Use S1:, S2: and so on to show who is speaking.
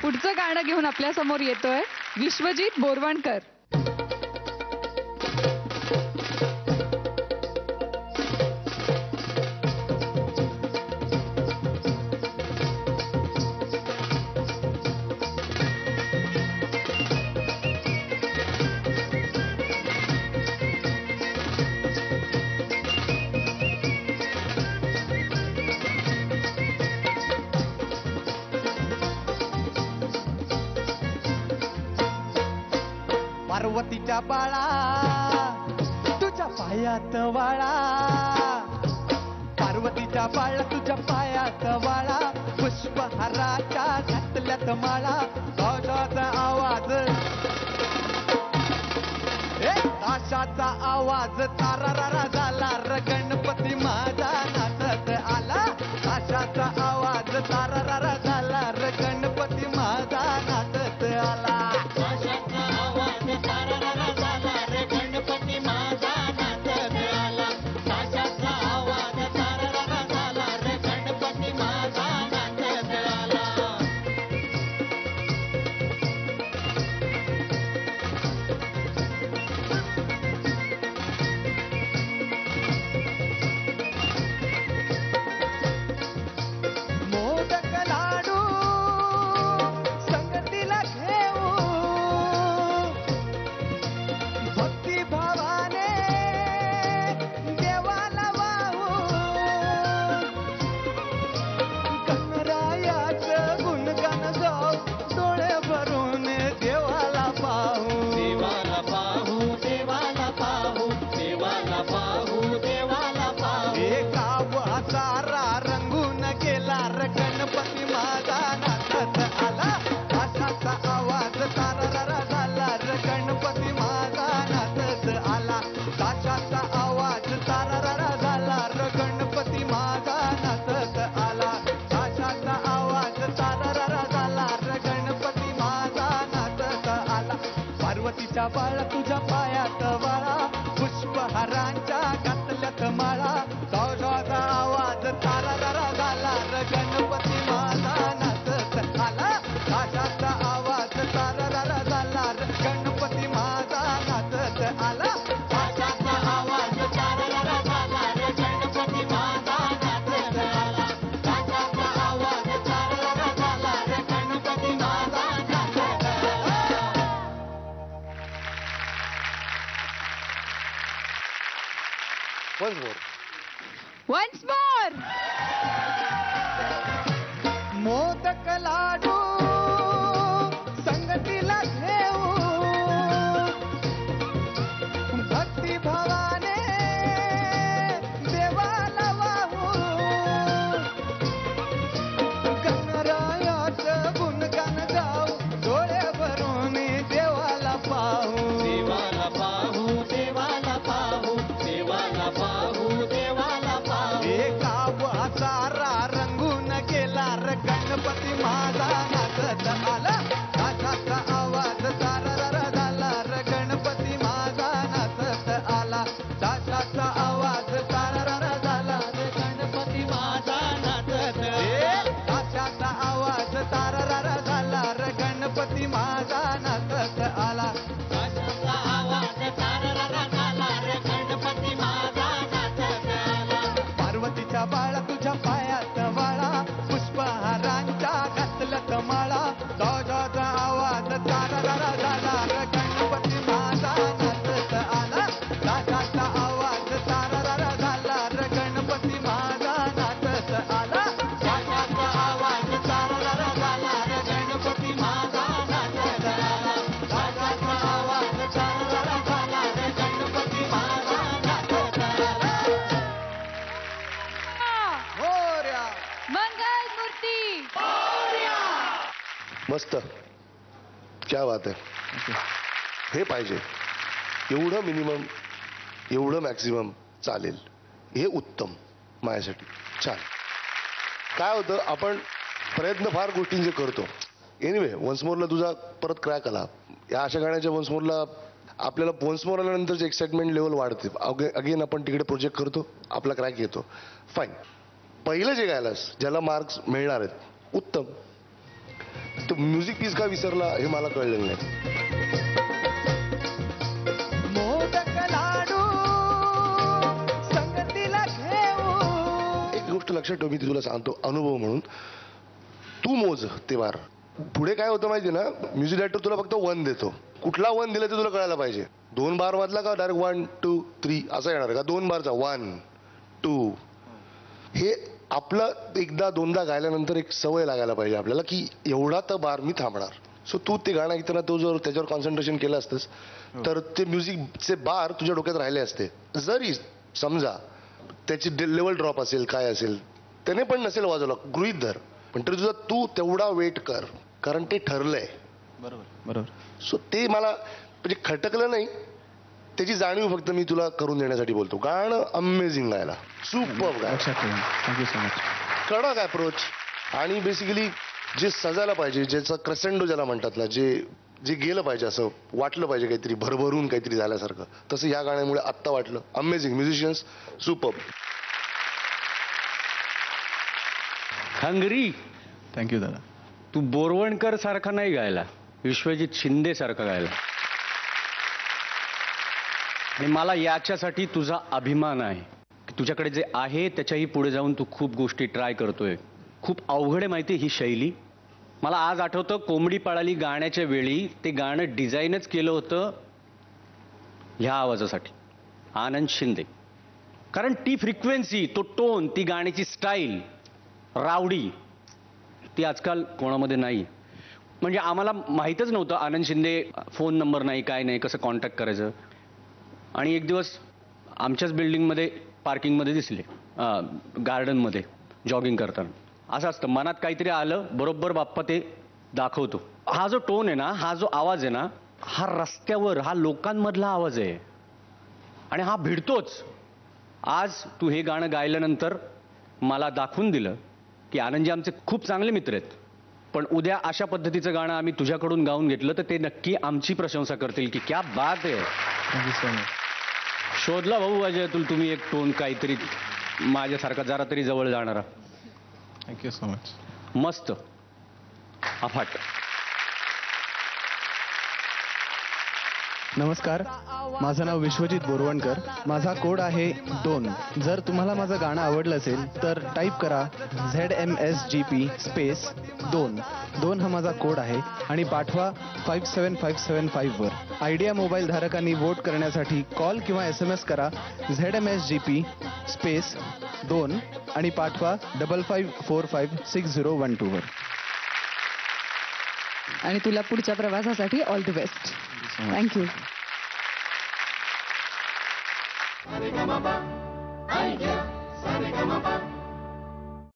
S1: पुढचं गाणं घेऊन आपल्या समोर येतोय विश्वजित बोरवणकर.
S2: पार्वतीच्या बाळा तुझ्या पायात वाळा, पार्वतीच्या बाळा तुझ्या पायात वाळा, पुष्पहाराच्या घातल्यात माळा, ताशाचा आवाज ताशाचा आवाज तारारारा झाला र गणपती माझा नाचत आला, ताशाचा आवाज तारारारा झाला र गणपती माझा नाचत आला. पार्वतीच्या बाळा तुझ्या पायात वाळा, पुष्पहारांच्या घातल्यात माळा, ताशाचा आवाज तारारारा झाला र गणपती माझा नाचत आला, ताशाचा आवाज तारारारा झाला र गणपती माझा नाचत आला, ताशाचा आवाज तारारारा झाला र गणपती माझा नाचत आला, ताशाचा आवाज तारारारा झाला र गणपती माझा नाचत आला.
S1: Once more.
S2: मोदक लाडू संगतीला घेऊ, भक्ती भावाने देवाला वाहू, गणरायाचं गुणगान गाऊ, डोळे भरून देवाला पाहू, देवाला पाहू, देवाला पाहू, देवाला पाहू, देवाला पाहू. एका सारा रंगून गेला र गणपती माझा नाचत आला, ताशाचा आवाज तारारारा झाला र गणपती माझा नाचत आला, ताशाचा आवाज तारारारा झाला र गणपती माझा नाचत आला, ताशाचा आवाज तारारारा झाला र गणपती माझा नाचत आला, ताशाचा आवाज तारारारा झाला र गणपती माझा नाचत आला. पार्वतीच्या बाळा तुझ्या पायात वाळा, पुष्पहारांच्या घातल्यात माळा, ताशाचा आवाज तारारारा झाला र गणपती माझा नाचत आला, ताशाचा आवाज तारारारा झाला र गणपती माझा नाचत आला, ताशाचा आवाज तारारारा झाला र गणपती माझा नाचत आला, ताशाचा आवाज तारारारा झाला र गणपती माझा नाचत आला. मोरया
S1: मंगल मूर्ती.
S3: मस्त, क्या बात आहे. हे पाहिजे, एवढं मिनिमम, एवढं मॅक्सिमम चालेल, हे उत्तम माझ्यासाठी. छान. काय होतं, आपण प्रयत्न फार गोष्टींचे करतो. एनिवे, वन्स मोरला तुझा परत क्रॅक आला. या अशा गाण्याच्या वन्स मोरला आपल्याला वन्स मोर आल्यानंतरच एक्साइटमेंट लेवल वाढते. अगेन आपण तिकडे प्रोजेक्ट करतो, आपला क्रॅक येतो. फाईन. पहिलं जे गायलास ज्याला मार्क्स मिळणार आहेत उत्तम. तो म्युझिक पीस का विसरला हे मला कळलेलं नाही.
S2: मोदक लाडू संगतीला घेऊ.
S3: एक गोष्ट लक्षात ठेव, मी ती तुला सांगतो अनुभव म्हणून. तू मोज ते बार. पुढे काय होतं माहिती ना, म्युझिक डायरेक्टर तुला फक्त 1 देतो. कुठला 1 दिला ते तुला कळायला पाहिजे. 2 बार मधला का डायरेक्ट 1 2 3 असं येणार का? 2 बारचा 1 2. हे आपलं एकदा दोनदा गायल्यानंतर एक सवय लागायला पाहिजे आपल्याला की एवढा तर बार मी थांबणार. सो तू ते गाणं ऐकताना तो जर त्याच्यावर कॉन्सन्ट्रेशन केलं असतंस तर ते म्युझिकचे बार तुझ्या डोक्यात राहिले असते. जरी समजा त्याची लेवल ड्रॉप असेल काय असेल त्याने पण नसेल वाजवला गृहीत धर, पण तरी तुझा तू तेवढा वेट कर, कारण ते ठरलंय.
S4: बरोबर.
S3: सो ते मला म्हणजे खटकलं नाही, त्याची जाणीव फक्त मी तुला करून देण्यासाठी बोलतो. गाणं अमेझिंग गायला, सुपर गाय,
S4: लक्षात ठेवा. Thank you so much.
S3: कडक अप्रोच आणि बेसिकली जे सजायला पाहिजे, ज्याचा क्रेसेंडो ज्याला म्हणतात ना, जे गेलं पाहिजे, असं वाटलं पाहिजे काहीतरी भरभरून काहीतरी झाल्यासारखं, तसं या गाण्यामुळे आत्ता वाटलं. Amazing musicians, super.
S5: Hungry.
S4: Thank you दादा.
S5: तू बोरवणकर सारखा नाही गायला, विश्वजित शिंदे सारखा गायला. आणि मला याच्यासाठी तुझा अभिमान आहे की तुझ्याकडे जे आहे त्याच्याही पुढे जाऊन तू खूप गोष्टी ट्राय करतोय. खूप अवघड आहे माहिती ही शैली. मला आज आठवतं, कोंबडी पळाली गाण्याच्या वेळी ते गाणं डिझाईनच केलं होतं ह्या आवाजासाठी, आनंद शिंदे. कारण ती फ्रिक्वेन्सी, तो टोन, ती गाण्याची स्टाईल रावडी, ती आजकाल कोणामध्ये नाही. म्हणजे आम्हाला माहीतच नव्हतं आनंद शिंदे, फोन नंबर नाही, काय नाही, कसं कॉन्टॅक्ट करायचं. आणि एक दिवस आमच्याच बिल्डिंगमध्ये पार्किंगमध्ये दिसले, गार्डनमध्ये जॉगिंग करताना. असं असतं, मनात काहीतरी आलं, बरोबर बाप्पा ते दाखवतो. हा जो टोन आहे ना, हा जो आवाज आहे ना, हा रस्त्यावर, हा लोकांमधला आवाज आहे आणि हा भिडतोच. आज तू हे गाणं गायल्यानंतर मला दाखवून दिलं की आनंदजी आमचे खूप चांगले मित्र आहेत, पण उद्या अशा पद्धतीचं गाणं आम्ही तुझ्याकडून गाऊन घेतलं तर ते नक्की आमची प्रशंसा करतील की क्या बात आहे.
S4: Thank you so much.
S5: शोधला भाऊ अजयतुल तुम्ही एक टोन, काहीतरी माझ्यासारखा जरा तरी जवळ जाणारा.
S4: Thank you so much.
S5: मस्त, अफाट.
S4: नमस्कार, माझं नाव विश्वजित बोरवणकर. माझा कोड आहे 2. जर तुम्हाला माझं गाणं आवडलं असेल तर टाईप करा ZMSGP स्पेस 2. 2 हा माझा कोड आहे आणि पाठवा 57575 वर. आयडिया मोबाईल धारकांनी वोट करण्यासाठी कॉल किंवा SMS करा ZMSGP स्पेस 2 आणि पाठवा 55456012 वर.
S1: आणि तुला पुढच्या प्रवासासाठी all the best. Thank you.
S2: Sa Re Ga Ma Pa, ऐक्य सारेगमप.